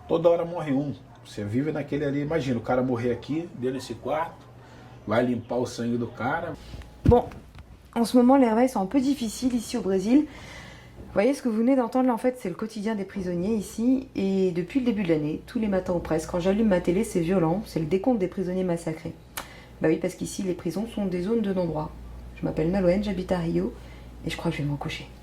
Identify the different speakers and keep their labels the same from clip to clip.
Speaker 1: Toda hora morre um. Você vive naquele ali, imagina, o cara morrer aqui, dentro desse quarto, vai limpar o sangue do cara.
Speaker 2: Bon, en ce moment les réveils sont un peu difficiles ici au Brésil. Vous voyez ce que vous venez d'entendre là, en fait c'est le quotidien des prisonniers ici, et depuis le début de l'année, tous les matins ou presque, quand j'allume ma télé c'est violent, c'est le décompte des prisonniers massacrés. Bah oui, parce qu'ici les prisons sont des zones de non-droit. Je m'appelle Nalouen, j'habite à Rio, et je crois que je vais m'en coucher.
Speaker 3: –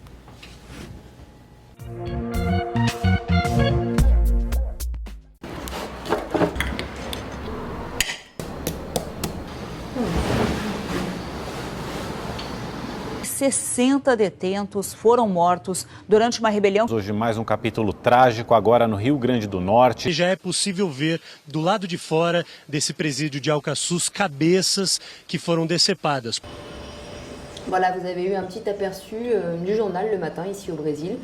Speaker 3: 60 detentos foram mortos durante uma rebelião.
Speaker 4: Hoje mais um capítulo trágico, agora no Rio Grande do Norte.
Speaker 5: Já é possível ver do lado de fora desse presídio de Alcaçuz cabeças que foram decepadas.
Speaker 2: Voilà, vous avez eu un petit aperçu du journal le matin ici au Brésil.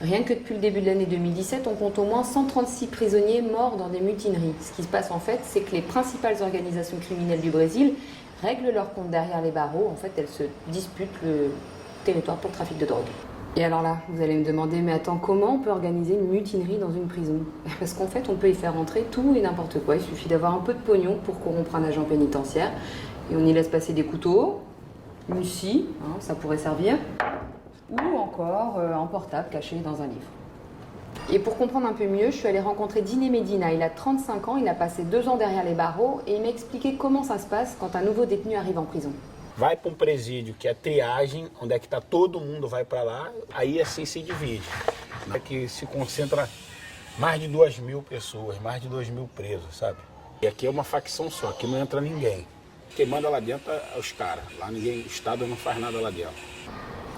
Speaker 2: Rien que depuis le début de l'année 2017, on compte au moins 136 prisonniers morts dans des mutineries. Ce qui se passe en fait, c'est que les principales organisations criminelles du Brésil règlent leur compte derrière les barreaux. En fait, elles se disputent le territoire pour le trafic de drogue. Et alors là, vous allez me demander, mais attends, comment on peut organiser une mutinerie dans une prison? Parce qu'en fait, on peut y faire entrer tout et n'importe quoi. Il suffit d'avoir un peu de pognon pour corrompre un agent pénitentiaire. Et on y laisse passer des couteaux, une scie, hein, ça pourrait servir, ou encore un portable caché dans un livre. Et pour comprendre un peu mieux, je suis allée rencontrer Diné Medina. Il a 35 ans, il a passé 2 ans derrière les barreaux et il m'a expliqué comment ça se passe quand un nouveau détenu arrive en prison.
Speaker 6: Vai para presídio que é triagem, onde é que tá todo mundo vai para lá, aí assim se divide. É que se concentra mais de 2.000 pessoas, mais de 2.000 presos, sabe? E aqui é uma facção só, aqui não entra ninguém. Quem manda lá dentro é os caras, lá ninguém, o Estado não faz nada lá dentro.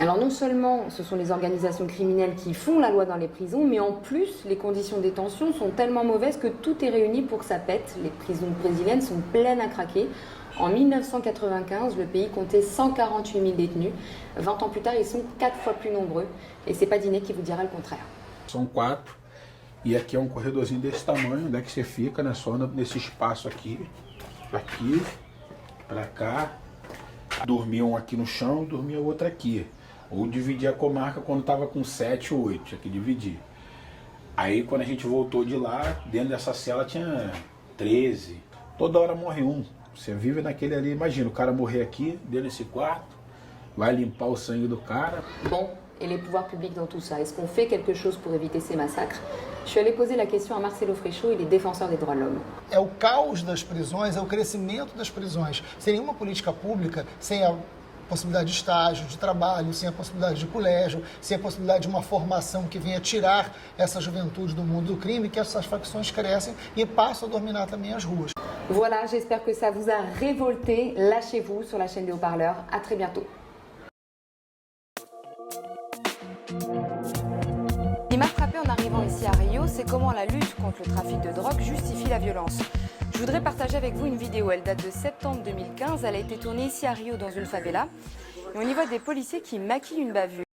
Speaker 2: Alors non seulement ce sont les organisations criminelles qui font la loi dans les prisons, mais en plus les conditions de détention sont tellement mauvaises que tout est réuni pour que ça pète. Les prisons brésiliennes sont pleines à craquer. En 1995, le pays comptait 148 000 détenus. 20 ans plus tard, ils sont 4 fois plus nombreux. Et c'est pas Diné qui vous dira le contraire.
Speaker 6: São 4, e aqui é um corredorzinho desse tamanho, onde é que você fica, né? Só nesse espaço aqui, pra cá. Dormia um aqui no chão e dormia outro aqui. Ou dividia a comarca quando estava com 7 ou 8, tinha que dividir. Aí quando a gente voltou de lá, dentro dessa cela tinha 13. Toda hora morre um. Você vive naquele ali, imagina, o cara morrer aqui, dentro desse quarto, vai limpar o sangue do cara.
Speaker 2: Bon, et les pouvoirs publics dans tout ça, est-ce qu'on fait quelque chose pour éviter ces massacres? Je suis allée poser la question à Marcelo Freixo, il est défenseur des droits de l'homme.
Speaker 7: É o caos das prisões, é o crescimento das prisões. Sem nenhuma política pública, sem a possibilidade de estágio, de trabalho, sem a possibilidade de colégio, sem a possibilidade de uma formação que venha tirar essa juventude do mundo do crime, que essas facções crescem e passam a dominar também as ruas.
Speaker 2: Voilà, j'espère que ça vous a révolté. Lâchez-vous sur la chaîne des haut-parleurs. À très bientôt. Ce qui m'a frappé en arrivant ici à Rio, c'est comment la lutte contre le trafic de drogue justifie la violence. Je voudrais partager avec vous une vidéo, elle date de septembre 2015, elle a été tournée ici à Rio dans une favela. Et on y voit des policiers qui maquillent une bavure.